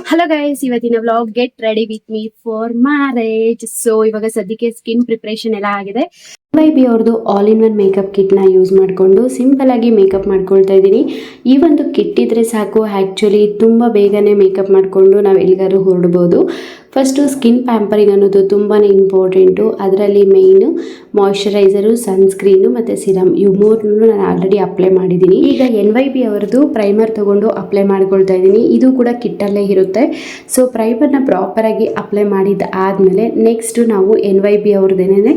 Hello guys, ಇವತ್ತಿನ vlog get ready with me for marriage. So ಇವಾಗ ಸದ್ಯಕ್ಕೆ skin preparation ಎಲ್ಲ ಆಗಿದೆ. YB ಅವ್ರದ್ದು ಆಲ್ ಇನ್ ಒನ್ ಮೇಕಪ್ ಕಿಟ್ನ ಯೂಸ್ ಮಾಡಿಕೊಂಡು ಸಿಂಪಲ್ ಆಗಿ ಮೇಕಪ್ ಮಾಡ್ಕೊಳ್ತಾ ಇದ್ದೀನಿ. ಈ ಒಂದು ಕಿಟ್ ಇದ್ರೆ ಸಾಕು, ಆ್ಯಕ್ಚುಲಿ ತುಂಬ ಬೇಗನೆ ಮೇಕಪ್ ಮಾಡಿಕೊಂಡು ನಾವು ಎಲ್ಲಿಗಾದ್ರೂ ಹೊರಡ್ಬೋದು. ಫಸ್ಟು ಸ್ಕಿನ್ ಪ್ಯಾಂಪರಿಂಗ್ ಅನ್ನೋದು ತುಂಬಾ ಇಂಪಾರ್ಟೆಂಟು. ಅದರಲ್ಲಿ ಮೇಯ್ನು ಮಾಯ್ಶ್ಚರೈಸರು, ಸನ್ಸ್ಕ್ರೀನು ಮತ್ತು ಸಿರಮ್, ಇವು ಮೂರನ್ನು ನಾನು ಆಲ್ರೆಡಿ ಅಪ್ಲೈ ಮಾಡಿದ್ದೀನಿ. ಈಗ NYB ಅವರದ್ದು ಪ್ರೈಮರ್ ತೊಗೊಂಡು ಅಪ್ಲೈ ಮಾಡ್ಕೊಳ್ತಾ ಇದ್ದೀನಿ. ಇದು ಕೂಡ ಕಿಟ್ಟಲ್ಲೇ ಇರುತ್ತೆ. ಸೊ ಪ್ರೈಮರ್ನ ಪ್ರಾಪರಾಗಿ ಅಪ್ಲೈ ಮಾಡಿದ ಆದಮೇಲೆ ನೆಕ್ಸ್ಟು ನಾವು NYB ಅವ್ರದ್ದೇನೆ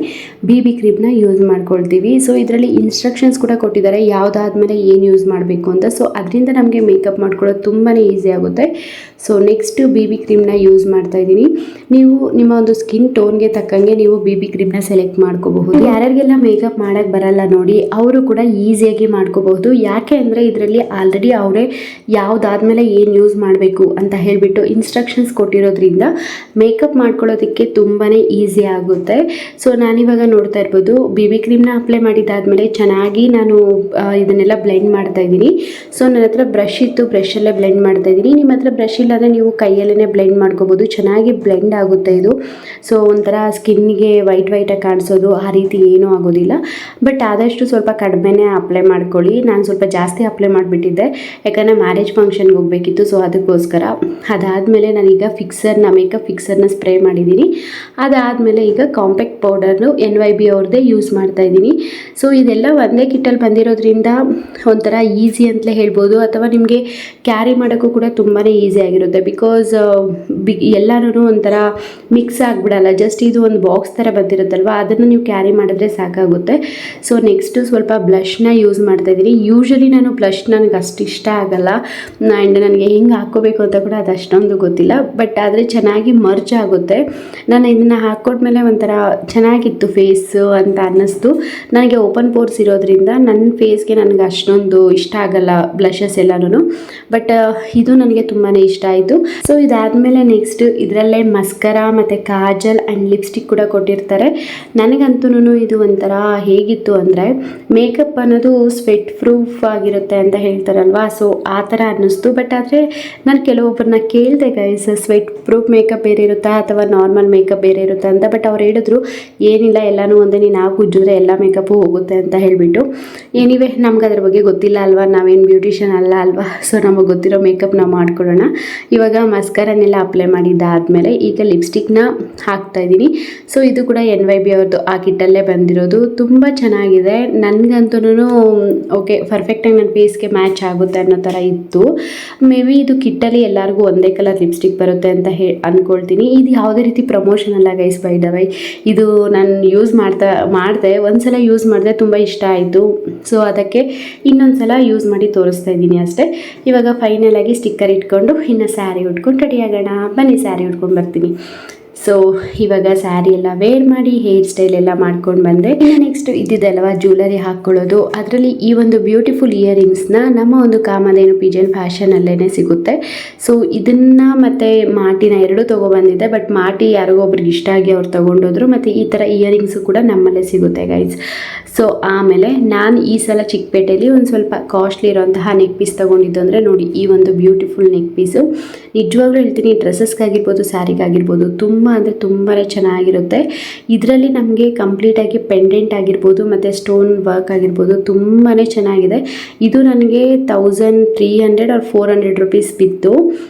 BB ಕ್ರೀಮ್ನ ಯೂಸ್ ಮಾಡ್ಕೊಳ್ತೀವಿ. ಸೊ ಇದರಲ್ಲಿ ಇನ್ಸ್ಟ್ರಕ್ಷನ್ಸ್ ಕೂಡ ಕೊಟ್ಟಿದ್ದಾರೆ ಯಾವುದಾದ್ಮೇಲೆ ಏನು ಯೂಸ್ ಮಾಡಬೇಕು ಅಂತ. ಸೊ ಅದರಿಂದ ನಮಗೆ ಮೇಕಪ್ ಮಾಡ್ಕೊಳ್ಳೋದು ತುಂಬಾ ಈಸಿ ಆಗುತ್ತೆ. ಸೊ ನೆಕ್ಸ್ಟು BB ಕ್ರೀಮ್ನ ಯೂಸ್ ಮಾಡ್ತಾ ಇದ್ದೀನಿ. ನೀವು ನಿಮ್ಮ ಒಂದು ಸ್ಕಿನ್ ಟೋನ್ಗೆ ತಕ್ಕಂಗೆ ನೀವು BB ಕ್ರೀಮ್ನ ಸೆಲೆಕ್ಟ್ ಮಾಡ್ಕೋಬಹುದು. ಯಾರ್ಯಾರಿಗೆಲ್ಲ ಮೇಕಪ್ ಮಾಡೋಕ್ಕೆ ಬರಲ್ಲ ನೋಡಿ, ಅವರು ಕೂಡ ಈಸಿಯಾಗಿ ಮಾಡ್ಕೋಬಹುದು. ಯಾಕೆ ಅಂದರೆ ಇದರಲ್ಲಿ ಆಲ್ರೆಡಿ ಅವರೇ ಯಾವುದಾದ್ಮೇಲೆ ಏನು ಯೂಸ್ ಮಾಡಬೇಕು ಅಂತ ಹೇಳಿಬಿಟ್ಟು ಇನ್ಸ್ಟ್ರಕ್ಷನ್ಸ್ ಕೊಟ್ಟಿರೋದ್ರಿಂದ ಮೇಕಪ್ ಮಾಡ್ಕೊಳ್ಳೋದಕ್ಕೆ ತುಂಬಾ ಈಸಿ ಆಗುತ್ತೆ. ಸೊ ನಾನಿವಾಗ ನೋಡ್ತಾ ಇರ್ಬೋದು, BB ಕ್ರೀಮ್ನ ಅಪ್ಲೈ ಮಾಡಿದ್ದಾದಮೇಲೆ ಚೆನ್ನಾಗಿ ನಾನು ಇದನ್ನೆಲ್ಲ ಬ್ಲೆಂಡ್ ಮಾಡ್ತಾ ಇದ್ದೀನಿ. ಸೊ ನನ್ನ ಹತ್ರ ಬ್ರಷ್ ಇತ್ತು, ಬ್ರಷಲ್ಲೇ ಬ್ಲೆಂಡ್ ಮಾಡ್ತಾ ಇದ್ದೀನಿ. ನಿಮ್ಮ ಹತ್ರ ಬ್ರಷ್ ಇಲ್ಲಾಂದರೆ ನೀವು ಕೈಯಲ್ಲೇ ಬ್ಲೆಂಡ್ ಮಾಡ್ಕೋಬೋದು. ಚೆನ್ನಾಗಿ ಬ್ಲೆಂಡ್ ಆಗುತ್ತೆ ಇದು. ಸೊ ಒಂಥರ ಸ್ಕಿನ್ನಿಗೆ ವೈಟಾಗಿ ಕಾಣಿಸೋದು ಆ ರೀತಿ ಏನೂ ಆಗೋದಿಲ್ಲ. ಬಟ್ ಆದಷ್ಟು ಸ್ವಲ್ಪ ಕಡಿಮೆನೇ ಅಪ್ಲೈ ಮಾಡ್ಕೊಳ್ಳಿ. ನಾನು ಸ್ವಲ್ಪ ಜಾಸ್ತಿ ಅಪ್ಲೈ ಮಾಡಿಬಿಟ್ಟಿದ್ದೆ, ಯಾಕಂದರೆ ಮ್ಯಾರೇಜ್ ಫಂಕ್ಷನ್ಗೆ ಹೋಗಬೇಕಿತ್ತು. ಸೊ ಅದಕ್ಕೋಸ್ಕರ ಅದಾದಮೇಲೆ ನಾನೀಗ ಮೇಕಪ್ ಫಿಕ್ಸರ್ನ ಸ್ಪ್ರೇ ಮಾಡಿದ್ದೀನಿ. ಅದಾದಮೇಲೆ ಈಗ ಕಾಂಪ್ಯಾಕ್ಟ್ ಪೌಡರ್ನು NYB ಅವ್ರದ್ದೇ ಯೂಸ್ ಮಾಡ್ತಾ ಇದ್ದೀನಿ. ಸೊ ಇದೆಲ್ಲ ಒಂದೇ ಕಿಟ್ಟಲ್ಲಿ ಬಂದಿರೋದ್ರಿಂದ ಒಂಥರ ಈಸಿ ಅಂತಲೇ ಹೇಳ್ಬೋದು, ಅಥವಾ ನಿಮಗೆ ಕ್ಯಾರಿ ಮಾಡೋಕ್ಕೂ ಕೂಡ ತುಂಬಾ ಈಸಿ ಆಗಿರುತ್ತೆ. ಬಿಕಾಸ್ ಎಲ್ಲರೂ ಒಂಥರ ಮಿಕ್ಸ್ ಆಗಿಬಿಡಲ್ಲ. ಜಸ್ಟ್ ಇದು ಒಂದು ಬಾಕ್ಸ್ ಥರ ಬಂದಿರುತ್ತಲ್ವ, ಅದನ್ನು ನೀವು ಕ್ಯಾರಿ ಮಾಡಿದ್ರೆ ಸಾಕಾಗುತ್ತೆ. ಸೊ ನೆಕ್ಸ್ಟು ಸ್ವಲ್ಪ ಬ್ಲಷ್ನ ಯೂಸ್ ಮಾಡ್ತಾ ಇದ್ದೀನಿ. ಯೂಶ್ವಲಿ ನಾನು ಬ್ಲಷ್ ನನಗೆ ಅಷ್ಟು ಇಷ್ಟ ಆಗಲ್ಲ, ಆ್ಯಂಡ್ ನನಗೆ ಹೆಂಗೆ ಹಾಕ್ಕೋಬೇಕು ಅಂತ ಕೂಡ ಅದು ಅಷ್ಟೊಂದು ಗೊತ್ತಿಲ್ಲ. ಬಟ್ ಆದರೆ ಚೆನ್ನಾಗಿ ಮರ್ಜ್ ಆಗುತ್ತೆ. ನಾನು ಇದನ್ನು ಹಾಕ್ಕೊಟ್ಮೇಲೆ ಒಂಥರ ಚೆನ್ನಾಗಿತ್ತು ಫೇಸು ಅಂತ ಅನ್ನಿಸ್ತು. ನನಗೆ ಓಪನ್ ಪೋರ್ಸ್ ಇರೋದ್ರಿಂದ ನನ್ನ ಫೇಸ್ಗೆ ನನಗೆ ಅಷ್ಟೊಂದು ಇಷ್ಟ ಆಗಲ್ಲ ಬ್ಲಷಸ್ ಎಲ್ಲನೂ. ಬಟ್ ಇದು ನನಗೆ ತುಂಬಾ ಇಷ್ಟ ಆಯಿತು. ಸೊ ಇದಾದಮೇಲೆ ನೆಕ್ಸ್ಟ್ ಇದರಲ್ಲೇ ಮಸ್ಕರಾ ಮತ್ತು ಕಾಜಲ್ ಆ್ಯಂಡ್ ಲಿಪ್ಸ್ಟಿಕ್ ಕೂಡ ಕೊಟ್ಟಿರ್ತಾರೆ. ನನಗಂತೂ ಇದು ಒಂಥರ ಹೇಗಿತ್ತು ಅಂದರೆ, ಮೇಕಪ್ ಅನ್ನೋದು ಸ್ವೆಟ್ ಪ್ರೂಫ್ ಆಗಿರುತ್ತೆ ಅಂತ ಹೇಳ್ತಾರಲ್ವಾ, ಸೊ ಆ ಥರ ಅನ್ನಿಸ್ತು. ಬಟ್ ಆದರೆ ನಾನು ಕೆಲವೊಬ್ಬರನ್ನ ಕೇಳಿದೆ, ಗೈಸ್ ಸ್ವೆಟ್ ಪ್ರೂಫ್ ಮೇಕಪ್ ಬೇರೆ ಇರುತ್ತಾ ಅಥವಾ ನಾರ್ಮಲ್ ಮೇಕಪ್ ಬೇರೆ ಇರುತ್ತಾ ಅಂತ. ಬಟ್ ಅವ್ರು ಹೇಳಿದ್ರು ಏನಿಲ್ಲ, ಎಲ್ಲನೂ ಒಂದೇ, ನೀನು ಹಾಕಿ ಉಜ್ಜಿದ್ರೆ ಎಲ್ಲ ಮೇಕಪ್ಪು ಹೋಗುತ್ತೆ ಅಂತ ಹೇಳಿಬಿಟ್ಟು. ಎನಿವೆ ನಮ್ಗೆ ಅದ್ರ ಬಗ್ಗೆ ಗೊತ್ತಿಲ್ಲ ಅಲ್ವಾ, ನಾವೇನು ಬ್ಯೂಟಿಷಿಯನ್ ಅಲ್ಲ ಅಲ್ವಾ. ಸೊ ನಮಗೆ ಗೊತ್ತಿರೋ ಮೇಕಪ್ ನಾವು ಮಾಡ್ಕೊಳ್ಳೋಣ. ಇವಾಗ ಮಸ್ಕರನ್ನೆಲ್ಲ ಅಪ್ಲೈ ಮಾಡಿದ್ದಾದಮೇಲೆ ಈಗ ಲಿಪ್ಸ್ಟಿಕ್ನ ಹಾಕ್ತಾ ಇದ್ದೀನಿ. ಸೊ ಇದು ಕೂಡ NYB ಅವ್ರದ್ದು ಆ ಕಿಟ್ಟಲ್ಲೇ ಬಂದಿರೋದು. ತುಂಬ ಚೆನ್ನಾಗಿದೆ. ನನಗಂತೂ ಓಕೆ ಪರ್ಫೆಕ್ಟಾಗಿ ನನ್ನ ಫೇಸ್ಗೆ ಮ್ಯಾಚ್ ಆಗುತ್ತೆ ಅನ್ನೋ ಥರ ಇತ್ತು. ಮೇ ಬಿ ಇದು ಕಿಟ್ಟಲ್ಲಿ ಎಲ್ಲರಿಗೂ ಒಂದೇ ಕಲರ್ ಲಿಪ್ಸ್ಟಿಕ್ ಬರುತ್ತೆ ಅಂತ ಅಂದ್ಕೊಳ್ತೀನಿ. ಇದು ಯಾವುದೇ ರೀತಿ ಪ್ರಮೋಷನ್ ಅಲ್ಲ ಗೈಸ್, ಬೈ ದ ವೈ. ಇದು ನಾನು ಮಾಡಿದೆ ಒಂದ್ಸಲ ಯೂಸ್ ಮಾಡಿದೆ, ತುಂಬ ಇಷ್ಟ ಆಯಿತು. ಸೊ ಅದಕ್ಕೆ ಇನ್ನೊಂದು ಸಲ ಯೂಸ್ ಮಾಡಿ ತೋರಿಸ್ತಾ ಇದ್ದೀನಿ ಅಷ್ಟೇ. ಇವಾಗ ಫೈನಲ್ ಆಗಿ ಸ್ಟಿಕ್ಕರ್ ಇಟ್ಕೊಂಡು ಇನ್ನು ಸ್ಯಾರಿ ಉಟ್ಕೊಂಡು ರೆಡಿ ಆಗೋಣ. ಬನ್ನಿ ಸ್ಯಾರಿ ಉಟ್ಕೊಂಡು ಬರ್ತೀನಿ. ಸೊ ಇವಾಗ ಸ್ಯಾರಿ ಎಲ್ಲ ವೇರ್ ಮಾಡಿ ಹೇರ್ ಸ್ಟೈಲ್ ಎಲ್ಲ ಮಾಡ್ಕೊಂಡು ಬಂದೆ. ಇನ್ನು ನೆಕ್ಸ್ಟ್ ಇದ್ದಿದ್ದಲ್ವ ಜ್ಯುವೆಲರಿ ಹಾಕ್ಕೊಳ್ಳೋದು. ಅದರಲ್ಲಿ ಈ ಒಂದು ಬ್ಯೂಟಿಫುಲ್ ಇಯರಿಂಗ್ಸ್ನ ನಮ್ಮ ಒಂದು ಕಾಮಧೇನು ಪಿಜನ್ ಫ್ಯಾಷನಲ್ಲೇ ಸಿಗುತ್ತೆ. ಸೊ ಇದನ್ನು ಮತ್ತು ಮಾಟಿನ ಎರಡೂ ತೊಗೊಬಂದಿದ್ದೆ. ಬಟ್ ಮಾಟಿ ಯಾರಿಗೋ ಒಬ್ರಿಗೆ ಇಷ್ಟ ಆಗಿ ಅವ್ರು ತೊಗೊಂಡೋದ್ರು. ಮತ್ತು ಈ ಥರ ಇಯರಿಂಗ್ಸು ಕೂಡ ನಮ್ಮಲ್ಲೇ ಸಿಗುತ್ತೆ ಗೈಸ್. ಸೊ ಆಮೇಲೆ ನಾನು ಈ ಸಲ ಚಿಕ್ಕಪೇಟೆಯಲ್ಲಿ ಒಂದು ಸ್ವಲ್ಪ ಕಾಸ್ಟ್ಲಿ ಇರೋಂತಹ ನೆಕ್ ಪೀಸ್ ತೊಗೊಂಡಿದ್ದು ಅಂದರೆ ನೋಡಿ, ಈ ಒಂದು ಬ್ಯೂಟಿಫುಲ್ ನೆಕ್ ಪೀಸು. ನಿಜವಾಗ್ಲೂ ಹೇಳ್ತೀನಿ, ಡ್ರೆಸ್ಸಸ್ಗಾಗಿರ್ಬೋದು, ಸ್ಯಾರಿಗಾಗಿರ್ಬೋದು ತುಂಬ ಅಂದರೆ ತುಂಬಾ ಚೆನ್ನಾಗಿರುತ್ತೆ. ಇದರಲ್ಲಿ ನಮಗೆ ಕಂಪ್ಲೀಟಾಗಿ ಪೆಂಡೆಂಟ್ ಆಗಿರ್ಬೋದು ಮತ್ತು ಸ್ಟೋನ್ ವರ್ಕ್ ಆಗಿರ್ಬೋದು ತುಂಬಾ ಚೆನ್ನಾಗಿದೆ. ಇದು ನನಗೆ 1300 or 400 ರುಪೀಸ್ ಬಿತ್ತು.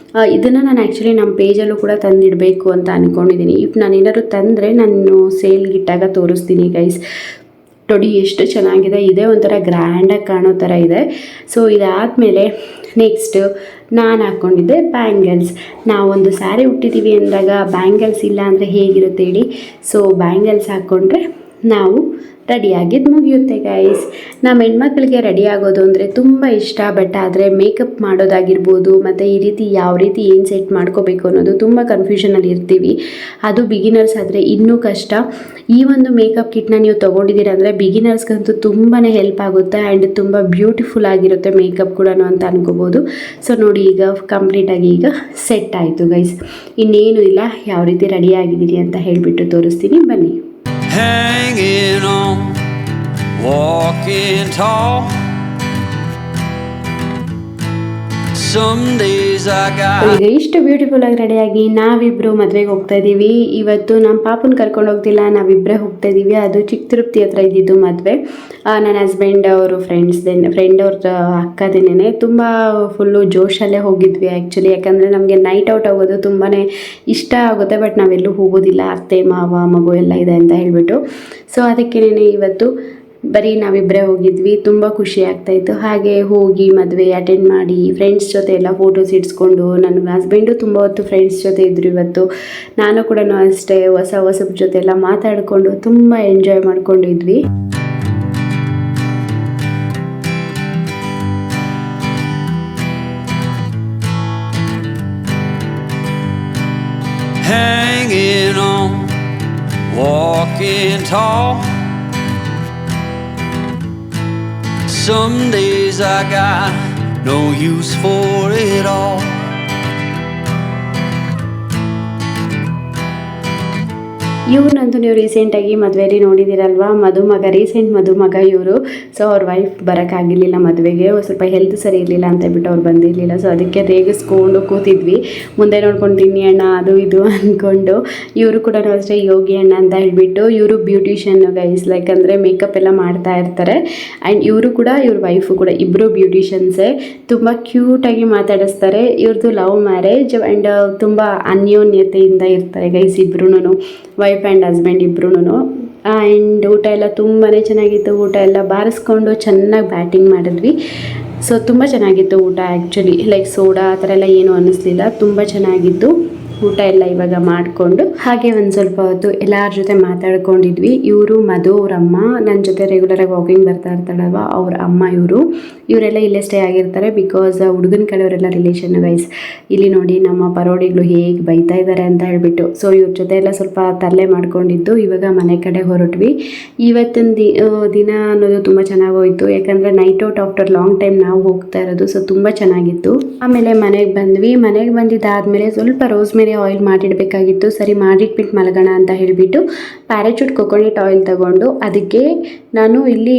ಇದನ್ನು ನಾನು ಆ್ಯಕ್ಚುಲಿ ನಮ್ಮ ಪೇಜಲ್ಲೂ ಕೂಡ ತಂದಿಡಬೇಕು ಅಂತ ಅಂದ್ಕೊಂಡಿದ್ದೀನಿ. ಇಫ್ ನಾನು ಏನಾದ್ರು ತಂದರೆ ನಾನು ಸೇಲ್ಗಿಟ್ಟಾಗ ತೋರಿಸ್ತೀನಿ ಗೈಸ್. ನೋಡಿ ಎಷ್ಟು ಚೆನ್ನಾಗಿದೆ, ಇದೇ ಒಂಥರ ಗ್ರ್ಯಾಂಡಾಗಿ ಕಾಣೋ ಥರ ಇದೆ. ಸೊ ಇದಾದಮೇಲೆ ನೆಕ್ಸ್ಟ್ ನಾನು ಹಾಕ್ಕೊಂಡಿದ್ದೆ ಬ್ಯಾಂಗಲ್ಸ್. ನಾವೊಂದು ಸ್ಯಾರಿ ಉಟ್ಟಿದ್ದೀವಿ ಅಂದಾಗ ಬ್ಯಾಂಗಲ್ಸ್ ಇಲ್ಲ ಅಂದರೆ ಹೇಗಿರುತ್ತೆ ಹೇಳಿ. ಸೊ ಬ್ಯಾಂಗಲ್ಸ್ ಹಾಕ್ಕೊಂಡ್ರೆ ನಾವು ರೆಡಿಯಾಗಿದ್ದು ಮುಗಿಯುತ್ತೆ ಗೈಸ್. ನಮ್ಮ ಹೆಣ್ಮಕ್ಳಿಗೆ ರೆಡಿ ಆಗೋದು ಅಂದರೆ ತುಂಬ ಇಷ್ಟ. ಬಟ್ ಆದರೆ ಮೇಕಪ್ ಮಾಡೋದಾಗಿರ್ಬೋದು ಮತ್ತು ಈ ರೀತಿ ಯಾವ ರೀತಿ ಏನು ಸೆಟ್ ಮಾಡ್ಕೋಬೇಕು ಅನ್ನೋದು ತುಂಬ ಕನ್ಫ್ಯೂಷನಲ್ಲಿ ಇರ್ತೀವಿ. ಅದು ಬಿಗಿನರ್ಸ್ ಆದರೆ ಇನ್ನೂ ಕಷ್ಟ. ಈ ಒಂದು ಮೇಕಪ್ ಕಿಟ್ನ ನೀವು ತೊಗೊಂಡಿದ್ದೀರ ಅಂದರೆ ಬಿಗಿನರ್ಸ್ಗಂತೂ ತುಂಬಾ ಹೆಲ್ಪ್ ಆಗುತ್ತೆ ಆ್ಯಂಡ್ ತುಂಬ ಬ್ಯೂಟಿಫುಲ್ ಆಗಿರುತ್ತೆ ಮೇಕಪ್ ಕೂಡ ಅಂತ ಅನ್ಕೋಬೋದು. ಸೊ ನೋಡಿ, ಈಗ ಕಂಪ್ಲೀಟಾಗಿ ಈಗ ಸೆಟ್ ಆಯಿತು ಗೈಸ್. ಇನ್ನೇನು ಇಲ್ಲ, ಯಾವ ರೀತಿ ರೆಡಿ ಆಗಿದ್ದೀರಿ ಅಂತ ಹೇಳಿಬಿಟ್ಟು ತೋರಿಸ್ತೀನಿ, ಬನ್ನಿ. Hanging on, walking tall, Some days I got ಈಗ ಇಷ್ಟು ಬ್ಯೂಟಿಫುಲ್ ಆಗಿ ರೆಡಿಯಾಗಿ ನಾವಿಬ್ರು ಮದ್ವೆಗೆ ಹೋಗ್ತಾ ಇದೀವಿ. ಇವತ್ತು ನಮ್ಮ ಪಾಪನ್ ಕರ್ಕೊಂಡು ಹೋಗ್ತಿಲ್ಲ, ನಾವಿಬ್ಬರೇ ಹೋಗ್ತಾ ಇದೀವಿ. ಅದು ಚಿಕ್ಕ ತಿರುಪತಿ ಹತ್ರ ಇದ್ದಿದ್ದು ಮದುವೆ. ನನ್ನ ಹಸ್ಬೆಂಡ್ ಅವರು ಫ್ರೆಂಡ್ ಅವ್ರ ಅಕ್ಕದೇನೆ ತುಂಬ ಫುಲ್ಲು ಜೋಶಲ್ಲೇ ಹೋಗಿದ್ವಿ ಆ್ಯಕ್ಚುಲಿ. ಯಾಕಂದರೆ ನಮಗೆ ನೈಟ್ ಔಟ್ ಆಗೋದು ತುಂಬಾ ಇಷ್ಟ ಆಗುತ್ತೆ, ಬಟ್ ನಾವೆಲ್ಲೂ ಹೋಗೋದಿಲ್ಲ, ಅತ್ತೆ ಮಾವ ಮಗು ಎಲ್ಲ ಇದೆ ಅಂತ ಹೇಳಿಬಿಟ್ಟು. ಸೊ ಅದಕ್ಕೇನೆ ಇವತ್ತು ಬರೀ ನಾವಿಬ್ಬರೇ ಹೋಗಿದ್ವಿ. ತುಂಬ ಖುಷಿ ಆಗ್ತಾಯಿತ್ತು. ಹಾಗೆ ಹೋಗಿ ಮದುವೆ ಅಟೆಂಡ್ ಮಾಡಿ ಫ್ರೆಂಡ್ಸ್ ಜೊತೆ ಎಲ್ಲ ಫೋಟೋಸ್ ಇಡ್ಸ್ಕೊಂಡು, ನನ್ನ ಹಸ್ಬೆಂಡು ತುಂಬ ಹೊತ್ತು ಫ್ರೆಂಡ್ಸ್ ಜೊತೆ ಇದ್ದರು ಇವತ್ತು. ನಾನು ಕೂಡ ಅಷ್ಟೇ ಹೊಸಬ್ರ ಜೊತೆ ಎಲ್ಲ ಮಾತಾಡಿಕೊಂಡು ತುಂಬ ಎಂಜಾಯ್ ಮಾಡ್ಕೊಂಡಿದ್ವಿ. hanging on, walking tall. Some days I got no use for it all. ಇವ್ರನ್ನಂತೂ ನೀವು ರೀಸೆಂಟಾಗಿ ಮದುವೆಯಲ್ಲಿ ನೋಡಿದ್ದೀರಲ್ವ, ರೀಸೆಂಟ್ ಮದುಮಗ ಇವರು. ಸೊ ಅವ್ರ ವೈಫ್ ಬರೋಕ್ಕಾಗಿರಲಿಲ್ಲ ಮದುವೆಗೆ, ಸ್ವಲ್ಪ ಹೆಲ್ತ್ ಸರಿ ಇರಲಿಲ್ಲ ಅಂತ ಹೇಳ್ಬಿಟ್ಟು ಅವ್ರು ಬಂದಿರಲಿಲ್ಲ. ಸೊ ಅದಕ್ಕೆ ರೇಗಿಸ್ಕೊಂಡು ಕೂತಿದ್ವಿ, ಮುಂದೆ ನೋಡ್ಕೊಂಡು ತಿನ್ನಿ ಅಣ್ಣ ಅದು ಇದು ಅಂದ್ಕೊಂಡು. ಇವರು ಕೂಡ ಅಷ್ಟೇ ಯೋಗಿ ಅಣ್ಣ ಅಂತ ಹೇಳಿಬಿಟ್ಟು, ಇವರು ಬ್ಯೂಟಿಷಿಯನ್ ಗೈಸ್, ಲೈಕ್ ಅಂದರೆ ಮೇಕಪ್ ಎಲ್ಲ ಮಾಡ್ತಾ ಇರ್ತಾರೆ. ಆ್ಯಂಡ್ ಇವರು ಕೂಡ ಇವ್ರ ವೈಫು ಕೂಡ ಇಬ್ಬರು ಬ್ಯೂಟಿಷಿಯನ್ಸೇ. ತುಂಬ ಕ್ಯೂಟಾಗಿ ಮಾತಾಡಿಸ್ತಾರೆ. ಇವ್ರದ್ದು ಲವ್ ಮ್ಯಾರೇಜ್ ಆ್ಯಂಡ್ ತುಂಬ ಅನ್ಯೋನ್ಯತೆಯಿಂದ ಇರ್ತಾರೆ ಗೈಸ್ ಇಬ್ರು, ವೈಫ್ ಆ್ಯಂಡ್ ಹಸ್ಬೆಂಡ್ ಇಬ್ರು. ಆ್ಯಂಡ್ ಊಟ ಎಲ್ಲ ತುಂಬಾ ಚೆನ್ನಾಗಿತ್ತು. ಊಟ ಎಲ್ಲ ಬಾರಿಸ್ಕೊಂಡು ಚೆನ್ನಾಗಿ ಬ್ಯಾಟಿಂಗ್ ಮಾಡಿದ್ವಿ. ಸೊ ತುಂಬ ಚೆನ್ನಾಗಿತ್ತು ಊಟ ಆ್ಯಕ್ಚುಲಿ. ಲೈಕ್ ಸೋಡಾ ಆ ಥರ ಎಲ್ಲ ಏನೂ ಅನ್ನಿಸ್ಲಿಲ್ಲ, ತುಂಬ ಚೆನ್ನಾಗಿತ್ತು ಊಟ ಎಲ್ಲ. ಇವಾಗ ಮಾಡಿಕೊಂಡು ಹಾಗೆ ಒಂದು ಸ್ವಲ್ಪ ಹೊತ್ತು ಎಲ್ಲರ ಜೊತೆ ಮಾತಾಡ್ಕೊಂಡಿದ್ವಿ. ಇವರು ಮಧು ಅವ್ರ ಅಮ್ಮ, ನನ್ನ ಜೊತೆ ರೆಗ್ಯುಲರಾಗಿ ವಾಕಿಂಗ್ ಬರ್ತಾ ಇರ್ತಾಳಲ್ವ, ಅವ್ರ ಅಮ್ಮ ಇವರೆಲ್ಲ ಇಲ್ಲೇ ಸ್ಟೇ ಆಗಿರ್ತಾರೆ. ಬಿಕಾಸ್ ಹುಡುಗನ ಕಡೆಯವರೆಲ್ಲ ರಿಲೇಷನ್ ಗೈಸ್. ಇಲ್ಲಿ ನೋಡಿ ನಮ್ಮ ಪರೋಡಿಗಳು ಹೇಗೆ ಬೈತಾ ಇದ್ದಾರೆ ಅಂತ ಹೇಳ್ಬಿಟ್ಟು. ಸೊ ಇವ್ರ ಜೊತೆ ಎಲ್ಲ ಸ್ವಲ್ಪ ತರಲೆ ಮಾಡ್ಕೊಂಡಿದ್ದು. ಇವಾಗ ಮನೆ ಕಡೆ ಹೊರಟ್ವಿ. ಇವತ್ತಿನ ದಿನ ಅನ್ನೋದು ತುಂಬ ಚೆನ್ನಾಗೋಯ್ತು, ಯಾಕಂದರೆ night out after long time ನಾವು ಹೋಗ್ತಾ ಇರೋದು. ಸೊ ತುಂಬ ಚೆನ್ನಾಗಿತ್ತು. ಆಮೇಲೆ ಮನೆಗೆ ಬಂದ್ವಿ. ಮನೆಗೆ ಬಂದಿದ್ದಾದಮೇಲೆ ಸ್ವಲ್ಪ ರೋಸ್ಮೇರಿ ಆಯಿಲ್ ಮಾಡಿಡಬೇಕಾಗಿತ್ತು. ಸರಿ ಮಾಡಿಟ್ಬಿಟ್ಟು ಮಲಗೋಣ ಅಂತ ಹೇಳಿಬಿಟ್ಟು ಪ್ಯಾರಾಚೂಟ್ ಕೊಕೊನೆಟ್ ಆಯಿಲ್ ತಗೊಂಡು ಅದಕ್ಕೆ ನಾನು ಇಲ್ಲಿ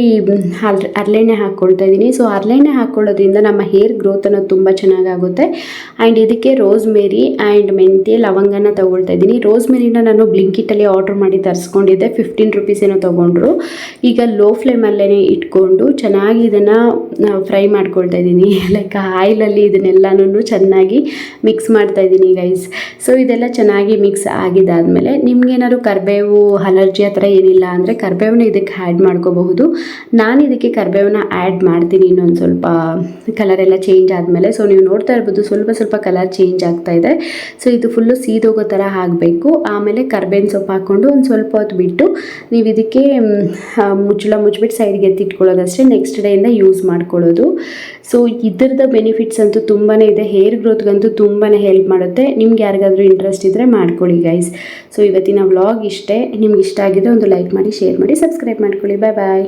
ಹರಳೆಣ್ಣೆ ಹಾಕ್ಕೊಳ್ತಾ ಇದ್ದೀನಿ. ಸೊ ಹರಳೆಣ್ಣೆ ಹಾಕ್ಕೊಳ್ಳೋದ್ರಿಂದ ನಮ್ಮ ಹೇರ್ ಗ್ರೋತ್ ಅನ್ನೋದು ತುಂಬ ಚೆನ್ನಾಗಾಗುತ್ತೆ. ಆ್ಯಂಡ್ ಇದಕ್ಕೆ ರೋಸ್ಮೇರಿ ಆ್ಯಂಡ್ ಮೆಂತ್ಯ ಲವಂಗನ ತಗೊಳ್ತಾ ಇದ್ದೀನಿ. ರೋಸ್ಮೇರಿನ ನಾನು ಬ್ಲಿಂಕಿಟಲ್ಲಿ ಆರ್ಡ್ರ್ ಮಾಡಿ ತರಿಸ್ಕೊಂಡಿದ್ದೆ, 15 ರುಪೀಸ್ ಏನೋ ತೊಗೊಂಡ್ರು. ಈಗ ಲೋ ಫ್ಲೇಮಲ್ಲೇ ಇಟ್ಕೊಂಡು ಚೆನ್ನಾಗಿ ಇದನ್ನು ಫ್ರೈ ಮಾಡ್ಕೊಳ್ತಾ ಇದ್ದೀನಿ. ಲೈಕ್ ಆಯಿಲಲ್ಲಿ ಇದನ್ನೆಲ್ಲನೂ ಚೆನ್ನಾಗಿ ಮಿಕ್ಸ್ ಮಾಡ್ತಾ ಇದ್ದೀನಿ ಗೈಸ್. ಸೊ ಇದೆಲ್ಲ ಚೆನ್ನಾಗಿ ಮಿಕ್ಸ್ ಆಗಿದ್ದಾದಮೇಲೆ ನಿಮ್ಗೇನಾದ್ರು ಕರಿಬೇವು ಅಲರ್ಜಿ ಆ ಥರ ಏನಿಲ್ಲ ಅಂದರೆ ಕರಿಬೇವನ್ನ ಇದಕ್ಕೆ ಆ್ಯಡ್ ಮಾಡ್ಕೋಬಹುದು. ನಾನು ಇದಕ್ಕೆ ಕರಿಬೇವನ್ನ ಆ್ಯಡ್ ಮಾಡ್ತೀನಿ ಇನ್ನೊಂದು ಸ್ವಲ್ಪ ಕಲರೆಲ್ಲ ಚೇಂಜ್ ಆದಮೇಲೆ. ಸೊ ನೀವು ನೋಡ್ತಾ ಇರ್ಬೋದು ಸ್ವಲ್ಪ ಕಲರ್ ಚೇಂಜ್ ಆಗ್ತಾ ಇದೆ. ಸೊ ಇದು ಫುಲ್ಲು ಸೀದೋಗೋ ಥರ ಆಗಬೇಕು. ಆಮೇಲೆ ಕರ್ಬೇವಿನ ಸೊಪ್ಪು ಹಾಕ್ಕೊಂಡು ಒಂದು ಸ್ವಲ್ಪ ಹೊತ್ತು ಬಿಟ್ಟು ನೀವು ಇದಕ್ಕೆ ಮುಚ್ಚಿಬಿಟ್ಟು ಸೈಡ್ಗೆ ಎತ್ತಿಟ್ಕೊಳ್ಳೋದಷ್ಟೇ. ನೆಕ್ಸ್ಟ್ ಡೇಯಿಂದ ಯೂಸ್ ಮಾಡ್ಕೊಳ್ಳೋದು. ಸೊ ಇದರದ ಬೆನಿಫಿಟ್ಸ್ ಅಂತೂ ತುಂಬಾ ಇದೆ. ಹೇರ್ ಗ್ರೋತ್ಗಂತೂ ತುಂಬಾ ಹೆಲ್ಪ್ ಮಾಡುತ್ತೆ. ನಿಮ್ಗೆ ಯಾರಿಗಾದ್ರೂ ಇಂಟ್ರೆಸ್ಟ್ ಇದ್ದರೆ ಮಾಡ್ಕೊಳ್ಳಿ ಗೈಸ್. ಸೊ ಇವತ್ತಿನ ವ್ಲಾಗ್ ಇಷ್ಟೇ. ನಿಮ್ಗೆ ಇಷ್ಟ ಆಗಿದ್ರೆ ಒಂದು ಲೈಕ್ ಮಾಡಿ, ಶೇರ್ ಮಾಡಿ, ಸಬ್ಸ್ಕ್ರೈಬ್ ಮಾಡ್ಕೊಳ್ಳಿ. ಬಾಯ್ ಬಾಯ್.